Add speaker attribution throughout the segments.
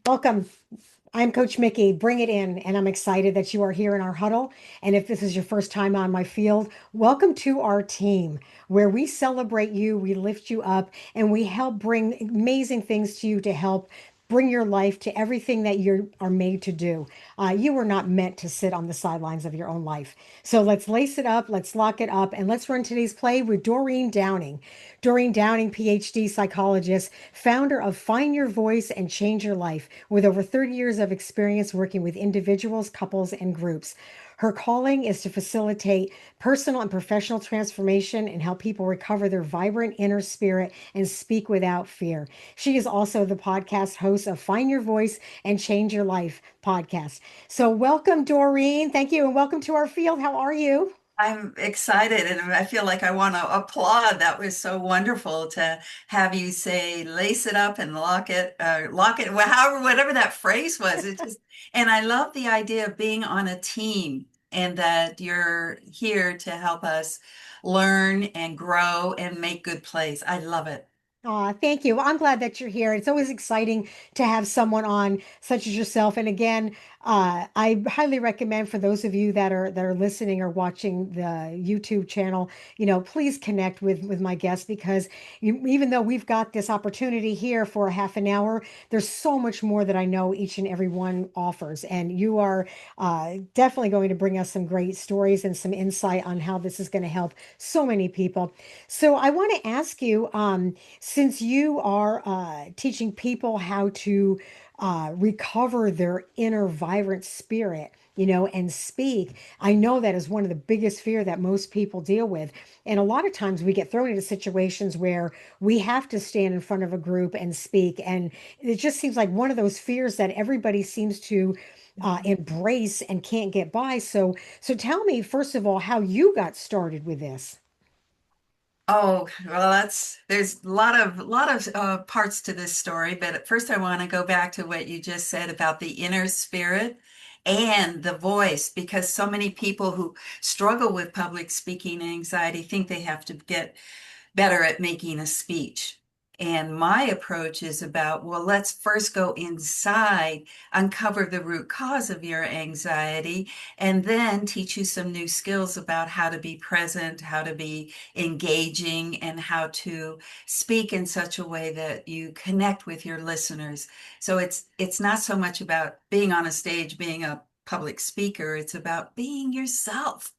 Speaker 1: Welcome. I'm Coach Mikki. Bring it in. And I'm excited that you are here in our huddle. And if this is your first time on my field, welcome to our team where we celebrate you, we lift you up, and we help bring amazing things to you to help bring your life to everything that you are made to do. You were not meant to sit on the sidelines of your own life. So let's lace it up, let's lock it up, and let's run today's play with Doreen Downing. Doreen Downing, PhD psychologist, founder of Find Your Voice and Change Your Life, with over 30 years of experience working with individuals, couples, and groups. Her calling is to facilitate personal and professional transformation and help people recover their vibrant inner spirit and speak without fear. She is also the podcast host of Find Your Voice and Change Your Life podcast. So, welcome, Doreen. Thank you, and welcome to our field. How are you?
Speaker 2: I'm excited and I feel like I want to applaud. That was so wonderful to have you say, lace it up and lock it, well, however, whatever that phrase was. And I love the idea of being on a team and that you're here to help us learn and grow and make good plays. I love it.
Speaker 1: Aw, thank you. Well, I'm glad that you're here. It's always exciting to have someone on such as yourself. And again, I highly recommend for those of you that are listening or watching the YouTube channel, please connect with my guests because even though we've got this opportunity here for a half an hour, there's so much more that I know each and every one offers. And you are definitely going to bring us some great stories and some insight on how this is going to help so many people. So I want to ask you, since you are teaching people how to recover their inner vibrant spirit, and speak, I know that is one of the biggest fear that most people deal with. And a lot of times we get thrown into situations where we have to stand in front of a group and speak. And it just seems like one of those fears that everybody seems to embrace and can't get by. So tell me, first of all, how you got started with this.
Speaker 2: Oh, well, there's a lot of parts to this story, but at first I want to go back to what you just said about the inner spirit and the voice, because so many people who struggle with public speaking anxiety think they have to get better at making a speech. And my approach is about, well, let's first go inside, uncover the root cause of your anxiety, and then teach you some new skills about how to be present, how to be engaging, and how to speak in such a way that you connect with your listeners. So it's not so much about being on a stage, being a public speaker, it's about being yourself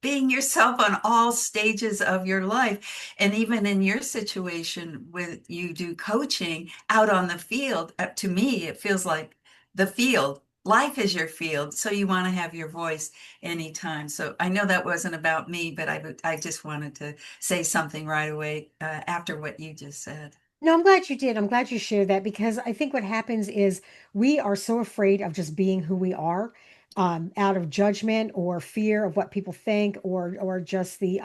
Speaker 2: on all stages of your life. And even in your situation, with you do coaching out on the field, to me, it feels like the field. Life is your field, so you want to have your voice anytime. So I know that wasn't about me, but I just wanted to say something right away after what you just said.
Speaker 1: No, I'm glad you did. I'm glad you shared that because I think what happens is we are so afraid of just being who we are, out of judgment or fear of what people think, or just the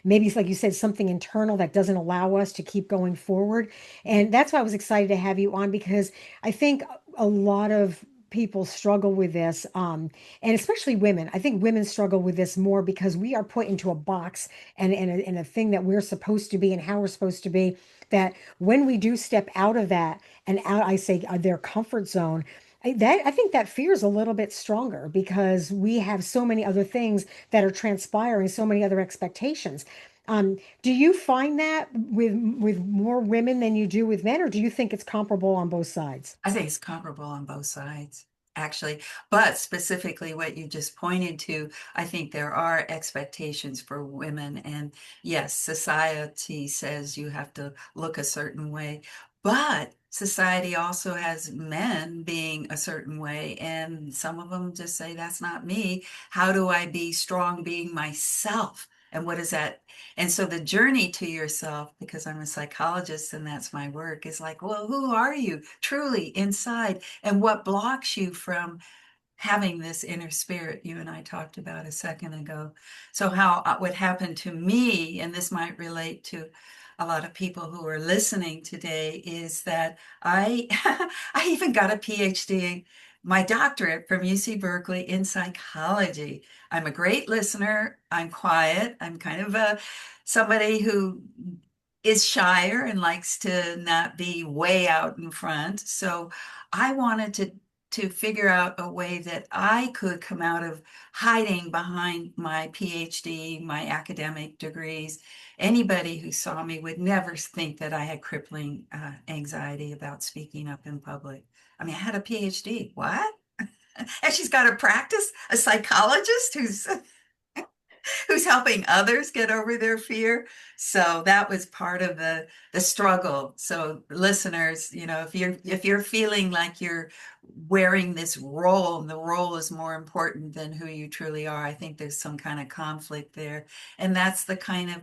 Speaker 1: maybe it's like you said, something internal that doesn't allow us to keep going forward. And that's why I was excited to have you on because I think a lot of people struggle with this, and especially women. I think women struggle with this more because we are put into a box and a thing that we're supposed to be and how we're supposed to be, that when we do step out of that and out, I say their comfort zone, I think that fear is a little bit stronger because we have so many other things that are transpiring, so many other expectations. Do you find that with more women than you do with men, or do you think it's comparable on both sides?
Speaker 2: I think it's comparable on both sides, actually. But specifically, what you just pointed to, I think there are expectations for women. And yes, society says you have to look a certain way. But society also has men being a certain way. And some of them just say, that's not me. How do I be strong being myself? And what is that? And so the journey to yourself, because I'm a psychologist and that's my work, is like, well, who are you truly inside? And what blocks you from having this inner spirit you and I talked about a second ago? So, how what happened to me, and this might relate to a lot of people who are listening today, is that I I even got a PhD, my doctorate from UC Berkeley in psychology. I'm a great listener. I'm quiet. I'm kind of a somebody who is shyer and likes to not be way out in front. So I wanted to figure out a way that I could come out of hiding behind my PhD, my academic degrees. Anybody who saw me would never think that I had crippling anxiety about speaking up in public. I mean, I had a PhD. What? And she's got a practice, a psychologist who's helping others get over their fear. So that was part of the struggle. So listeners, if you're feeling like you're wearing this role and the role is more important than who you truly are, I think there's some kind of conflict there. And that's the kind of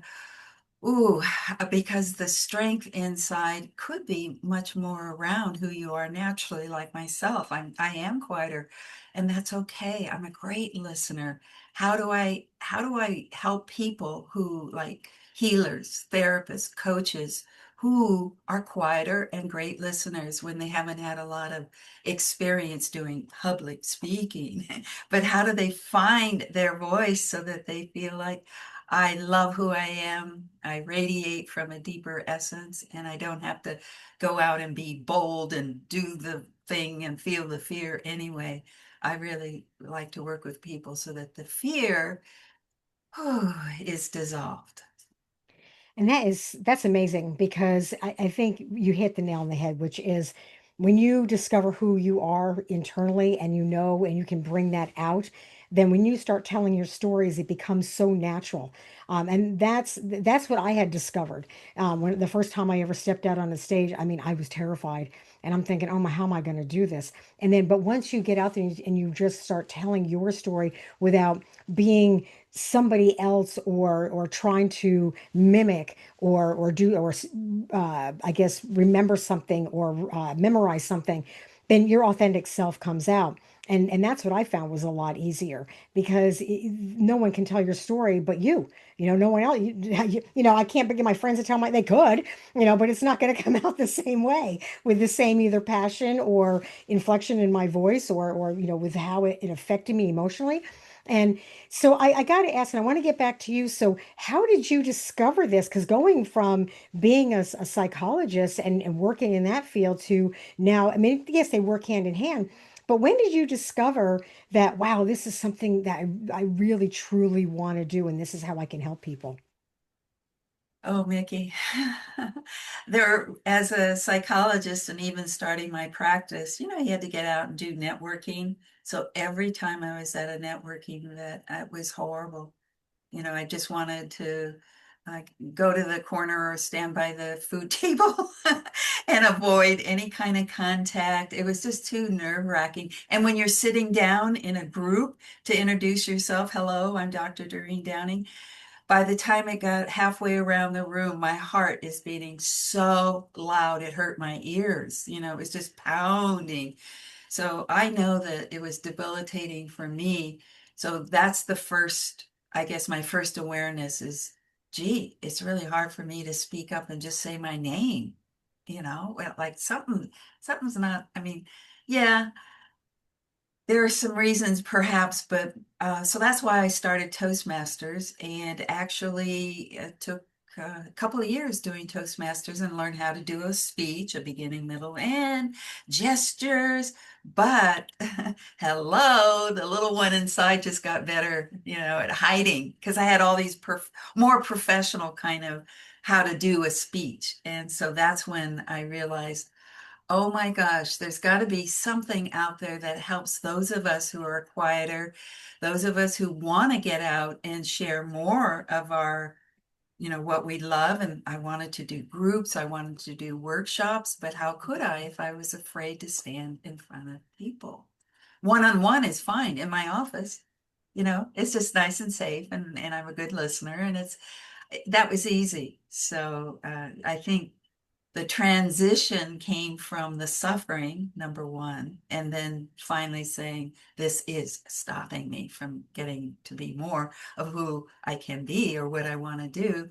Speaker 2: ooh, because the strength inside could be much more around who you are naturally, like myself. I am quieter, and that's okay. I'm a great listener. How do I help people who like healers, therapists, coaches who are quieter and great listeners when they haven't had a lot of experience doing public speaking? But how do they find their voice so that they feel like I love who I am. I radiate from a deeper essence, and I don't have to go out and be bold and do the thing and feel the fear anyway. I really like to work with people so that the fear is dissolved.
Speaker 1: And that's amazing because I think you hit the nail on the head, which is when you discover who you are internally and you know and you can bring that out, then when you start telling your stories, it becomes so natural. And that's what I had discovered. When the first time I ever stepped out on the stage, I mean, I was terrified. And I'm thinking, oh my, how am I going to do this? And then, but once you get out there and you just start telling your story without being somebody else or trying to mimic or do or I guess remember something or memorize something, then your authentic self comes out. And that's what I found was a lot easier because no one can tell your story but you. No one else. I can't get my friends to tell my they could, but it's not going to come out the same way with the same either passion or inflection in my voice or with how it affected me emotionally. And so I got to ask, and I want to get back to you. So, how did you discover this? Because going from being a psychologist and working in that field to now, I mean, yes, they work hand in hand. But when did you discover that, wow, this is something that I really truly want to do, and this is how I can help people?
Speaker 2: Oh, Mickey. There, as a psychologist and even starting my practice, you had to get out and do networking. So every time I was at a networking event, it was horrible. I just wanted to go to the corner or stand by the food table and avoid any kind of contact. It was just too nerve-wracking. And when you're sitting down in a group to introduce yourself, hello, I'm Dr. Doreen Downing. By the time it got halfway around the room, my heart is beating so loud it hurt my ears. It was just pounding. So I know that it was debilitating for me. So that's the first, I guess my first awareness is, gee, it's really hard for me to speak up and just say my name. Well, like something's not, I mean, yeah, there are some reasons perhaps, but so that's why I started Toastmasters and actually took a couple of years doing Toastmasters and learned how to do a speech, a beginning, middle, and gestures. But hello, the little one inside just got better, at hiding because I had all these more professional kind of how to do a speech. And so that's when I realized, oh my gosh, there's got to be something out there that helps those of us who are quieter, those of us who want to get out and share more of our, what we love. And I wanted to do groups, I wanted to do workshops, but how could I if I was afraid to stand in front of people? One on one is fine in my office. It's just nice and safe, and I'm a good listener, and that was easy. So I think the transition came from the suffering, number one, and then finally saying, this is stopping me from getting to be more of who I can be or what I want to do,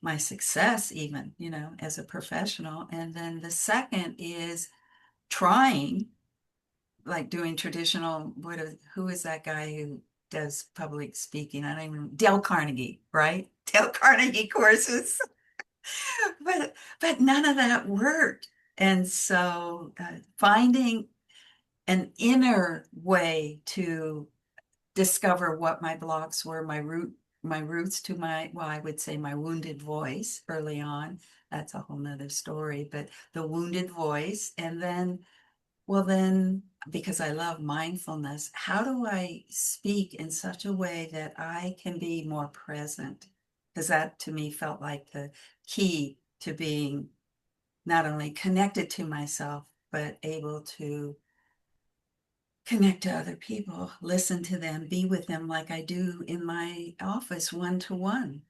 Speaker 2: my success, even, as a professional. And then the second is trying, like doing traditional, who is that guy who does public speaking? I don't even, Dale Carnegie, right? Dale Carnegie courses. but none of that worked. And so finding an inner way to discover what my blocks were, my roots to my, well, I would say my wounded voice early on. That's a whole nother story, but the wounded voice. And then, well, then, because I love mindfulness, how do I speak in such a way that I can be more present? Because that to me felt like the key to being not only connected to myself, but able to connect to other people, listen to them, be with them like I do in my office one to one.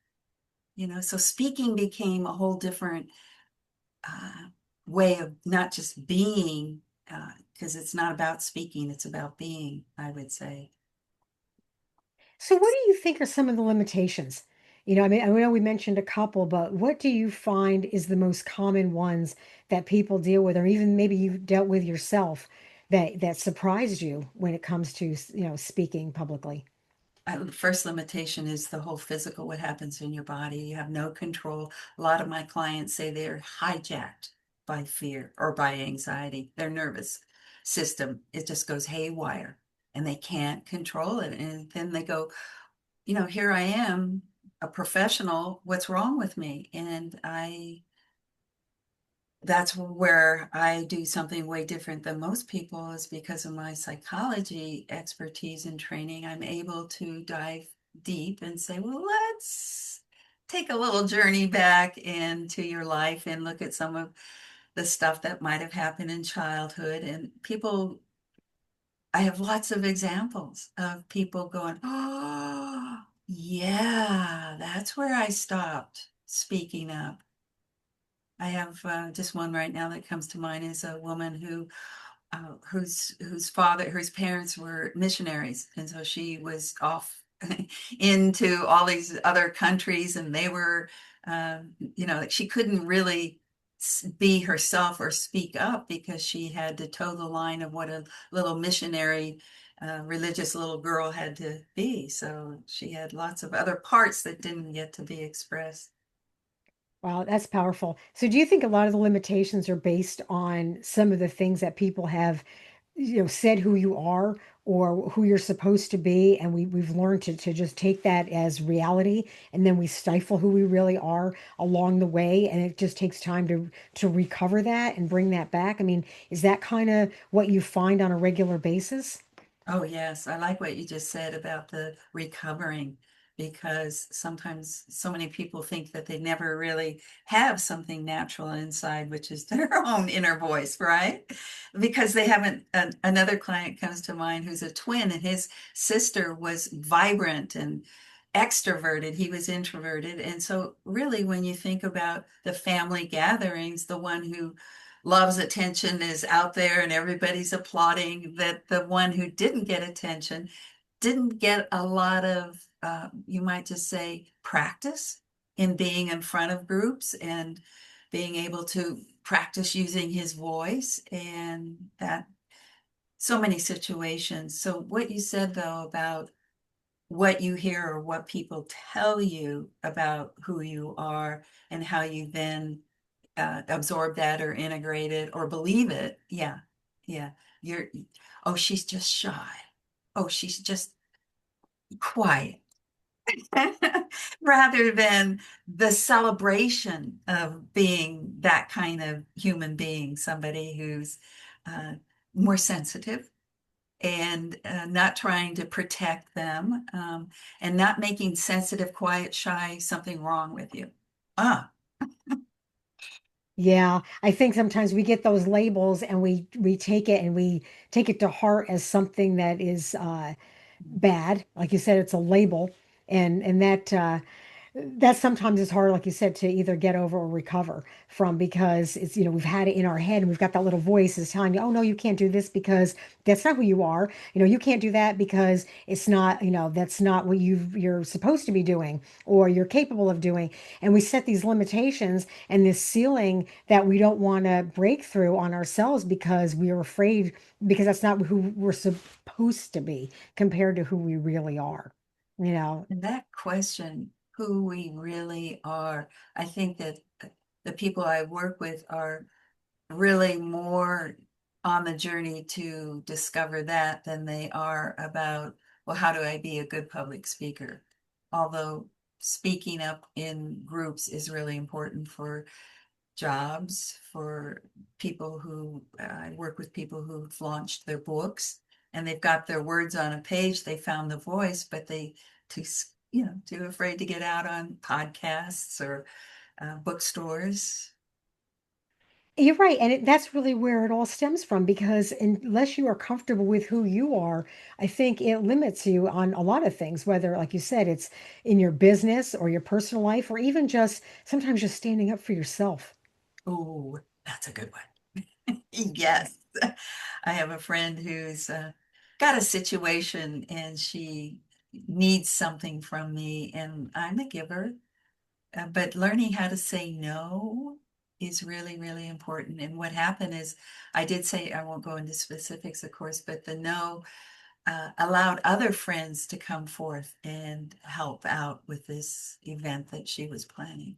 Speaker 2: So speaking became a whole different uh, way of not just being, because it's not about speaking, it's about being, I would say.
Speaker 1: So, what do you think are some of the limitations? I mean, I know we mentioned a couple, but what do you find is the most common ones that people deal with, or even maybe you've dealt with yourself that surprised you when it comes to, speaking publicly?
Speaker 2: The first limitation is the whole physical, what happens in your body. You have no control. A lot of my clients say they're hijacked by fear or by anxiety. Their nervous system, it just goes haywire and they can't control it. And then they go, here I am, a professional. What's wrong with me? And that's where I do something way different than most people is because of my psychology expertise and training. I'm able to dive deep and say, well, let's take a little journey back into your life and look at some of the stuff that might have happened in childhood. And people, I have lots of examples of people going, oh, yeah, that's where I stopped speaking up. I have just one right now that comes to mind is a woman whose father, whose parents were missionaries, and so she was off into all these other countries, and they were, she couldn't really be herself or speak up because she had to toe the line of what a little missionary, religious little girl had to be. So she had lots of other parts that didn't get to be expressed.
Speaker 1: Wow, that's powerful. So, do you think a lot of the limitations are based on some of the things that people have, said who you are or who you're supposed to be, and we've learned to just take that as reality, and then we stifle who we really are along the way, and it just takes time to recover that and bring that back. I mean, is that kind of what you find on a regular basis?
Speaker 2: Oh, yes. I like what you just said about the recovering because sometimes so many people think that they never really have something natural inside, which is their own inner voice, right? Because they haven't. Another client comes to mind who's a twin, and his sister was vibrant and extroverted. He was introverted. And so, really, when you think about the family gatherings, the one who loves attention is out there and everybody's applauding, that the one who didn't get attention didn't get a lot of, you might just say, practice in being in front of groups and being able to practice using his voice and that so many situations. So what you said though about what you hear or what people tell you about who you are and how you then absorb that or integrate it or believe it. Yeah. Yeah. You're, oh, she's just shy. Oh, she's just quiet. Rather than the celebration of being that kind of human being, somebody who's uh, more sensitive and not trying to protect them and not making sensitive, quiet, shy something wrong with you. Ah,
Speaker 1: Yeah, I think sometimes we get those labels and we take it and we take it to heart as something that is bad. Like you said, it's a label, and that sometimes is hard, like you said, to either get over or recover from because it's, we've had it in our head and we've got that little voice is telling you, oh no, you can't do this because that's not who you are. You can't do that because it's not, that's not what you're supposed to be doing or you're capable of doing. And we set these limitations and this ceiling that we don't want to break through on ourselves because we are afraid because that's not who we're supposed to be compared to who we really are, you know.
Speaker 2: and that question who we really are. I think that the people I work with are really more on the journey to discover that than they are about, well, how do I be a good public speaker? Although speaking up in groups is really important for jobs, for people who, I work with people who've launched their books and they've got their words on a page, they found the voice, but they too, too afraid to get out on podcasts or bookstores.
Speaker 1: You're right. And that's really where it all stems from because unless you are comfortable with who you are, I think it limits you on a lot of things, whether, like you said, it's in your business or your personal life, or even just sometimes just standing up for yourself.
Speaker 2: Oh, that's a good one. Yes. I have a friend who's got a situation and she needs something from me, and I'm a giver. But learning how to say no is really, really important. And what happened is, I did say, I won't go into specifics, of course, but the no allowed other friends to come forth and help out with this event that she was planning.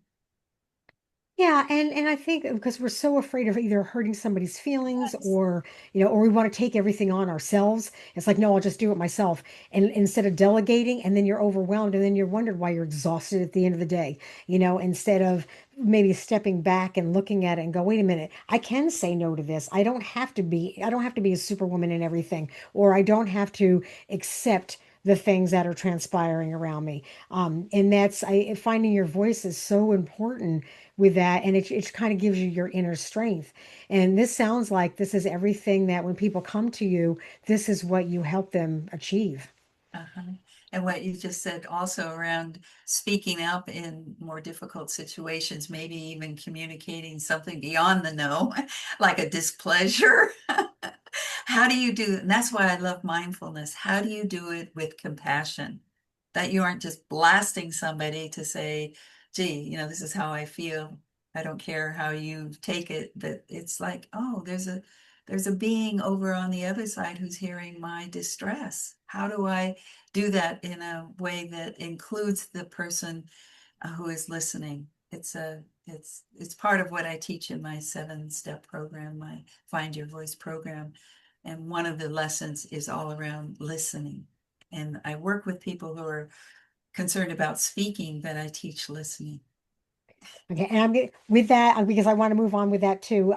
Speaker 1: Yeah, and I think because we're so afraid of either hurting somebody's feelings
Speaker 2: Yes.
Speaker 1: or, or we want to take everything on ourselves. It's like, no, I'll just do it myself. And instead of delegating, and then you're overwhelmed, and then you're wondered why you're exhausted at the end of the day, instead of maybe stepping back and looking at it and go, wait a minute, I can say no to this. I don't have to be a superwoman in everything, or I don't have to accept the things that are transpiring around me. And finding your voice is so important with that, and it kind of gives you your inner strength. And this sounds like this is everything that when people come to you, this is what you help them achieve.
Speaker 2: Uh-huh. And what you just said also around speaking up in more difficult situations, maybe even communicating something beyond the no, like a displeasure. How do you do, and that's why I love mindfulness. How do you do it with compassion? That you aren't just blasting somebody to say, gee, this is how I feel. I don't care how you take it. That it's like, oh, there's a being over on the other side who's hearing my distress. How do I do that in a way that includes the person who is listening? It's part of what I teach in my 7-step program, my Find Your Voice program. And one of the lessons is all around listening. And I work with people who are concerned about speaking, but I teach listening.
Speaker 1: Okay, and with that because I want to move on with that too.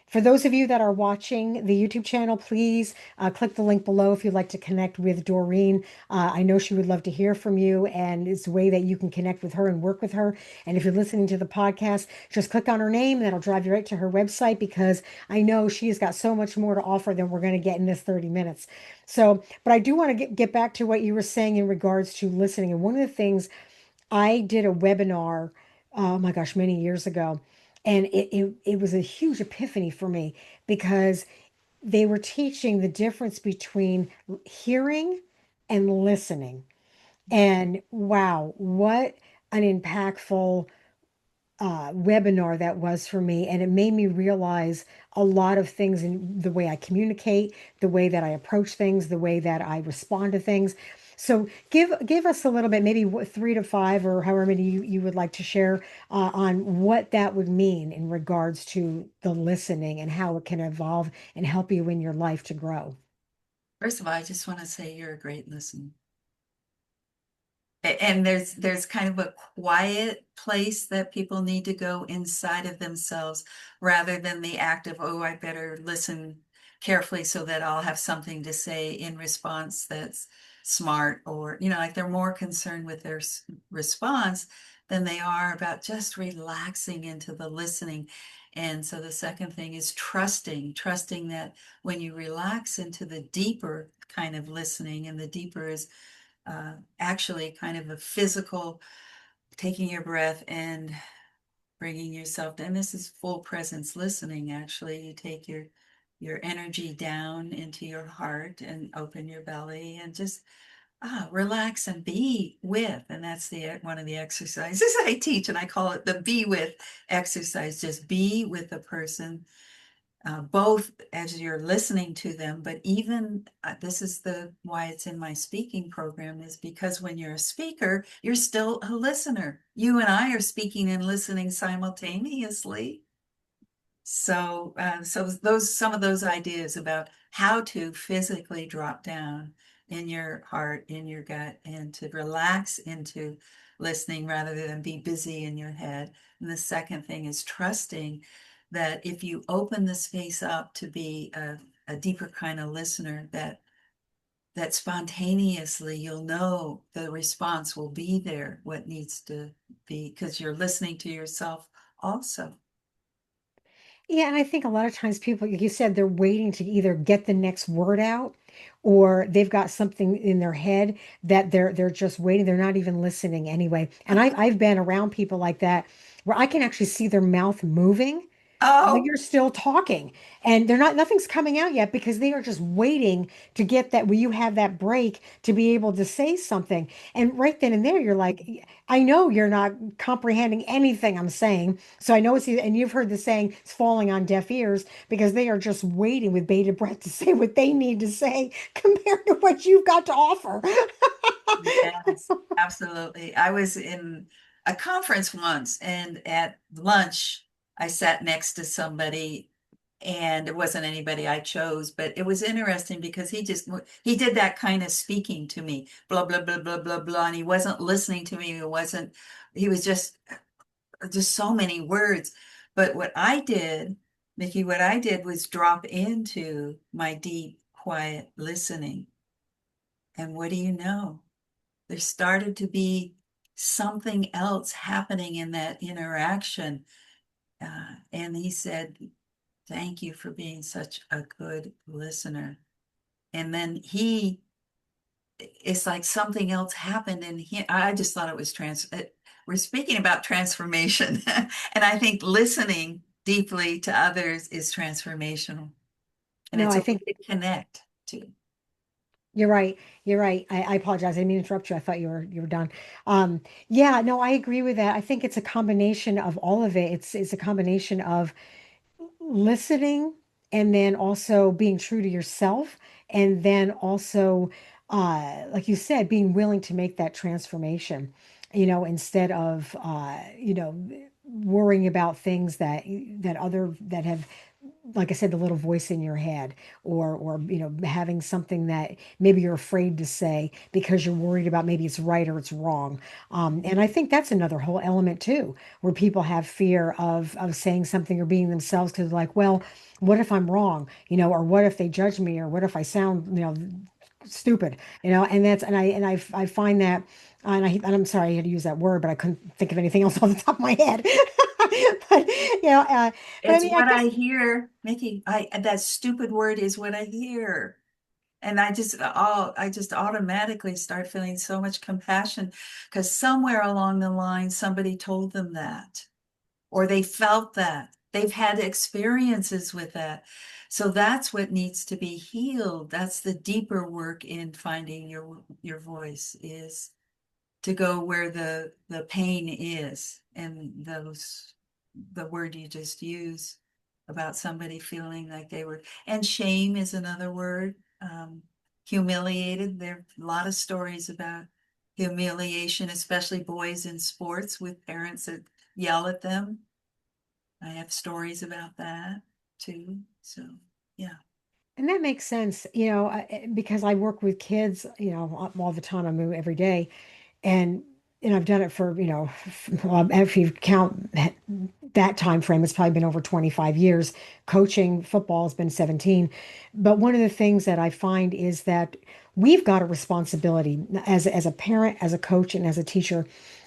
Speaker 1: For those of you that are watching the YouTube channel, please click the link below if you'd like to connect with Doreen. I know she would love to hear from you, and it's a way that you can connect with her and work with her. And if you're listening to the podcast, just click on her name, and that'll drive you right to her website because I know she's got so much more to offer than we're going to get in this 30 minutes. So, but I do want to get back to what you were saying in regards to listening. And one of the things I did a webinar, oh my gosh, many years ago, and it was a huge epiphany for me because they were teaching the difference between hearing and listening. And wow, what an impactful webinar that was for me. And it made me realize a lot of things in the way I communicate, the way that I approach things, the way that I respond to things. So give us a little bit, maybe 3 to 5 or however many you would like to share on what that would mean in regards to the listening and how it can evolve and help you in your life to grow.
Speaker 2: First of all, I just want to say you're a great listener. And there's kind of a quiet place that people need to go inside of themselves rather than the act of, oh, I better listen carefully so that I'll have something to say in response that's smart, or like they're more concerned with their response than they are about just relaxing into the listening. And so the second thing is trusting that when you relax into the deeper kind of listening, and the deeper is actually kind of a physical taking your breath and bringing yourself, and this is full presence listening. Actually, you take your energy down into your heart and open your belly and just relax and be with. And that's the one of the exercises I teach, and I call it the be with exercise. Just be with the person both as you're listening to them, but even this is the why it's in my speaking program is because when you're a speaker, you're still a listener. You and I are speaking and listening simultaneously. So those some of those ideas about how to physically drop down in your heart, in your gut, and to relax into listening rather than be busy in your head. And the second thing is trusting that if you open the space up to be a deeper kind of listener, that spontaneously you'll know the response will be there, what needs to be, because you're listening to yourself also.
Speaker 1: Yeah, and I think a lot of times people, like you said, they're waiting to either get the next word out or they've got something in their head that they're just waiting. They're not even listening anyway. And I've been around people like that where I can actually see their mouth moving while
Speaker 2: Oh,
Speaker 1: you're still talking. And they're not, nothing's coming out yet because they are just waiting to get that, where you have that break to be able to say something. And right then and there, you're like, I know you're not comprehending anything I'm saying. So I know it's, and you've heard the saying, it's falling on deaf ears because they are just waiting with bated breath to say what they need to say compared to what you've got to offer.
Speaker 2: yes, absolutely. I was in a conference once, and at lunch, I sat next to somebody, and it wasn't anybody I chose, but it was interesting because he did that kind of speaking to me, blah blah blah blah blah blah, and he wasn't listening to me. He was just so many words. But what I did, Mikki, what I did was drop into my deep, quiet listening. And what do you know? There started to be something else happening in that interaction. And he said, thank you for being such a good listener. And then it's like something else happened. And I just thought it was we're speaking about transformation. And I think listening deeply to others is transformational. And
Speaker 1: No,
Speaker 2: it's
Speaker 1: I
Speaker 2: a way
Speaker 1: think
Speaker 2: to connect to.
Speaker 1: you're right. You're right. I apologize. I didn't mean to interrupt you. I thought you were done. Yeah, no, I agree with that. I think it's a combination of all of it. It's a combination of listening and then also being true to yourself and then also like you said being willing to make that transformation, instead of worrying about things that have, like I said, the little voice in your head, or having something that maybe you're afraid to say because you're worried about maybe it's right or it's wrong. And I think that's another whole element too, where people have fear of saying something or being themselves because they're like, well, what if I'm wrong, or what if they judge me, or what if I sound, stupid, and I find that, and I'm sorry I had to use that word, but I couldn't think of anything else off the top of my head. But but I
Speaker 2: It's
Speaker 1: mean, I
Speaker 2: what I
Speaker 1: guess.
Speaker 2: hear, Mickey. That stupid word is what I hear. And I just automatically start feeling so much compassion because somewhere along the line somebody told them that, or they felt that. They've had experiences with that. So that's what needs to be healed. That's the deeper work in finding your voice, is to go where the pain is, and the word you just use about somebody feeling like they were, and shame is another word. Humiliated. There are a lot of stories about humiliation, especially boys in sports with parents that yell at them. I have stories about that too. So yeah.
Speaker 1: And that makes sense, because I work with kids, all the time. I move every day, and I've done it for, well, if you count that time frame, it's probably been over 25 years. Coaching football has been 17. But one of the things that I find is that we've got a responsibility as a parent, as a coach, and as a teacher,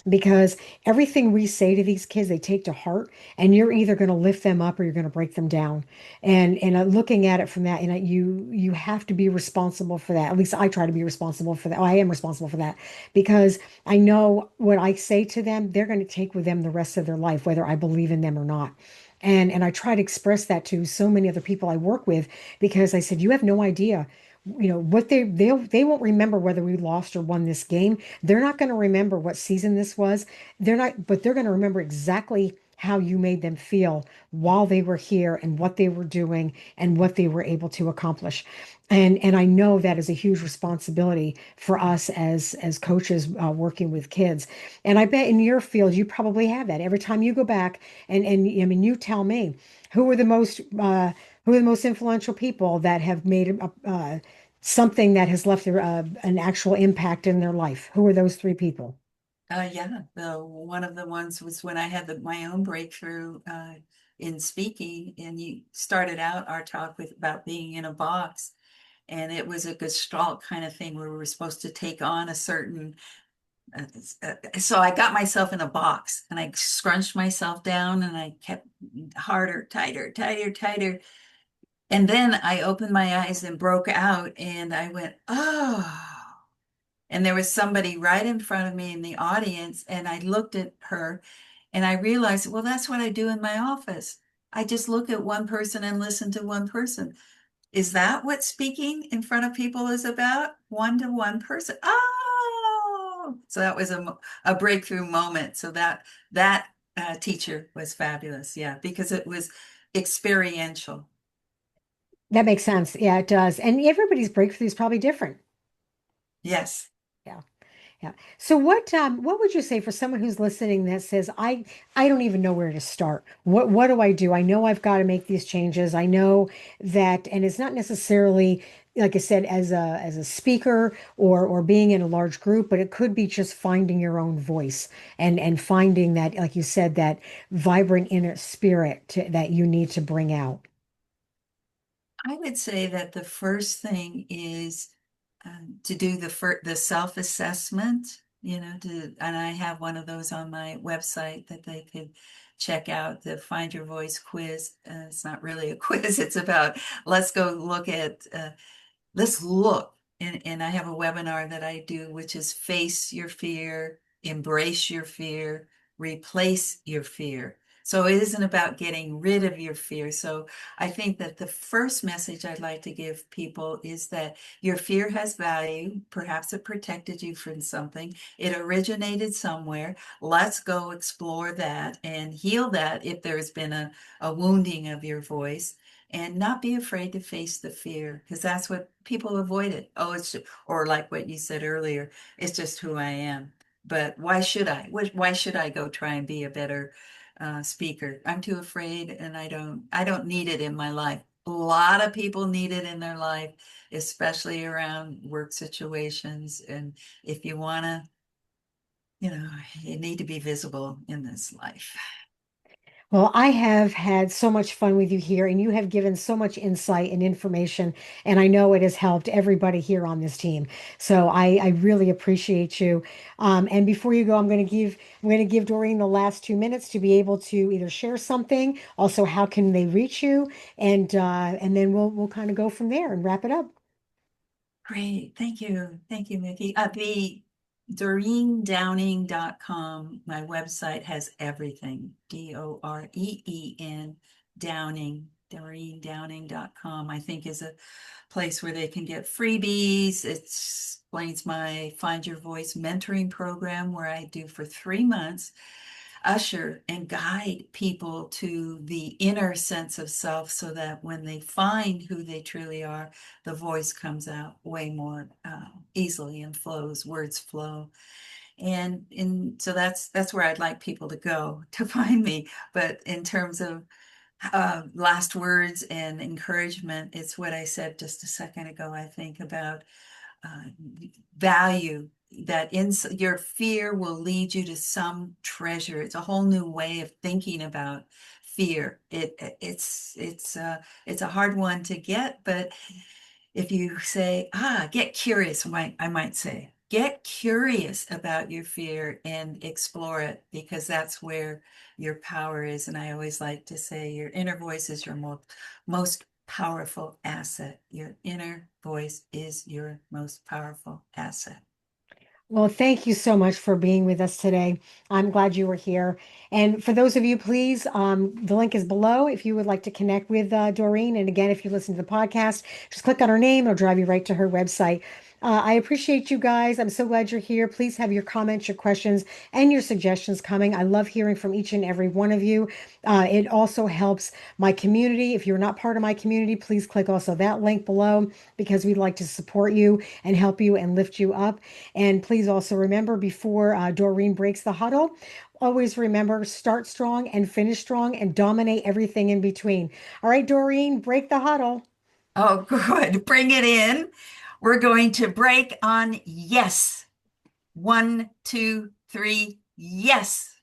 Speaker 1: because everything we say to these kids, they take to heart, and you're either going to lift them up or you're going to break them down. And looking at it from that, you have to be responsible for that. At least I try to be responsible for that. Oh, I am responsible for that because I know what I say to them, they're going to take with them the rest of their life, whether I believe in them or not. And I try to express that to so many other people I work with because I said, you have no idea, what they won't remember whether we lost or won this game. They're not going to remember what season this was. They're not, but they're going to remember exactly how you made them feel while they were here and what they were doing and what they were able to accomplish. And I know that is a huge responsibility for us as coaches working with kids. And I bet in your field you probably have that. Every time you go back and I mean you tell me who are the most who are the most influential people that have made something that has left an actual impact in their life. Who are those three people?
Speaker 2: Yeah, one of the ones was when I had my own breakthrough in speaking, and you started out our talk with about being in a box, and it was a Gestalt kind of thing where we were supposed to take on a certain. So I got myself in a box, and I scrunched myself down, and I kept harder, tighter, tighter, tighter, and then I opened my eyes and broke out, and I went, oh. And there was somebody right in front of me in the audience, and I looked at her and I realized, well, that's what I do in my office. I just look at one person and listen to one person. Is that what speaking in front of people is about? One to one person. Oh, so that was a breakthrough moment. So that teacher was fabulous. Yeah, because it was experiential.
Speaker 1: That makes sense. Yeah, it does. And everybody's breakthrough is probably different.
Speaker 2: Yes.
Speaker 1: Yeah. Yeah. So what would you say for someone who's listening that says, I don't even know where to start. What do I do? I know I've got to make these changes. I know that, and it's not necessarily, like I said, as a speaker or being in a large group, but it could be just finding your own voice and finding that, like you said, that vibrant inner spirit that you need to bring out.
Speaker 2: I would say that the first thing is to do the self-assessment, and I have one of those on my website that they could check out, the Find Your Voice quiz. It's not really a quiz, it's about let's go look at let's look. And I have a webinar that I do, which is face your fear, embrace your fear, replace your fear. So it isn't about getting rid of your fear. So I think that the first message I'd like to give people is that your fear has value. Perhaps it protected you from something. It originated somewhere. Let's go explore that and heal that if there's been a wounding of your voice, and not be afraid to face the fear, because that's what people avoid it. Oh, or like what you said earlier, it's just who I am. But why should I? Why should I go try and be a better speaker? I'm too afraid, and I don't need it in my life. A lot of people need it in their life, especially around work situations. And if you want to, you need to be visible in this life.
Speaker 1: Well, I have had so much fun with you here, and you have given so much insight and information, and I know it has helped everybody here on this team. So I really appreciate you. And before you go, I'm going to give Doreen the last 2 minutes to be able to either share something, also how can they reach you, and then we'll kind of go from there and wrap it up.
Speaker 2: Great. Thank you. Thank you, Mikki. The DoreenDowning.com, my website has everything. Doreen Downing, DoreenDowning.com, I think is a place where they can get freebies. It explains my Find Your Voice mentoring program where I do for 3 months usher and guide people to the inner sense of self so that when they find who they truly are, the voice comes out way more easily and flows, words flow. So that's where I'd like people to go to find me. But in terms of last words and encouragement, it's what I said just a second ago, I think, about uh, value, that in your fear will lead you to some treasure. It's a whole new way of thinking about fear. It's a hard one to get, but if you say, get curious, I might say, get curious about your fear and explore it, because that's where your power is. And I always like to say your inner voice is your most powerful asset. Your inner voice is your most powerful asset.
Speaker 1: Well, thank you so much for being with us today. I'm glad you were here. And for those of you, please, the link is below if you would like to connect with Doreen. And again, if you listen to the podcast, just click on her name. It'll drive you right to her website. I appreciate you guys. I'm so glad you're here. Please have your comments, your questions, and your suggestions coming. I love hearing from each and every one of you. It also helps my community. If you're not part of my community, please click also that link below because we'd like to support you and help you and lift you up. And please also remember before Doreen breaks the huddle, always remember start strong and finish strong and dominate everything in between. All right, Doreen, break the huddle.
Speaker 2: Oh, good. Bring it in. We're going to break on yes. One, two, three, yes.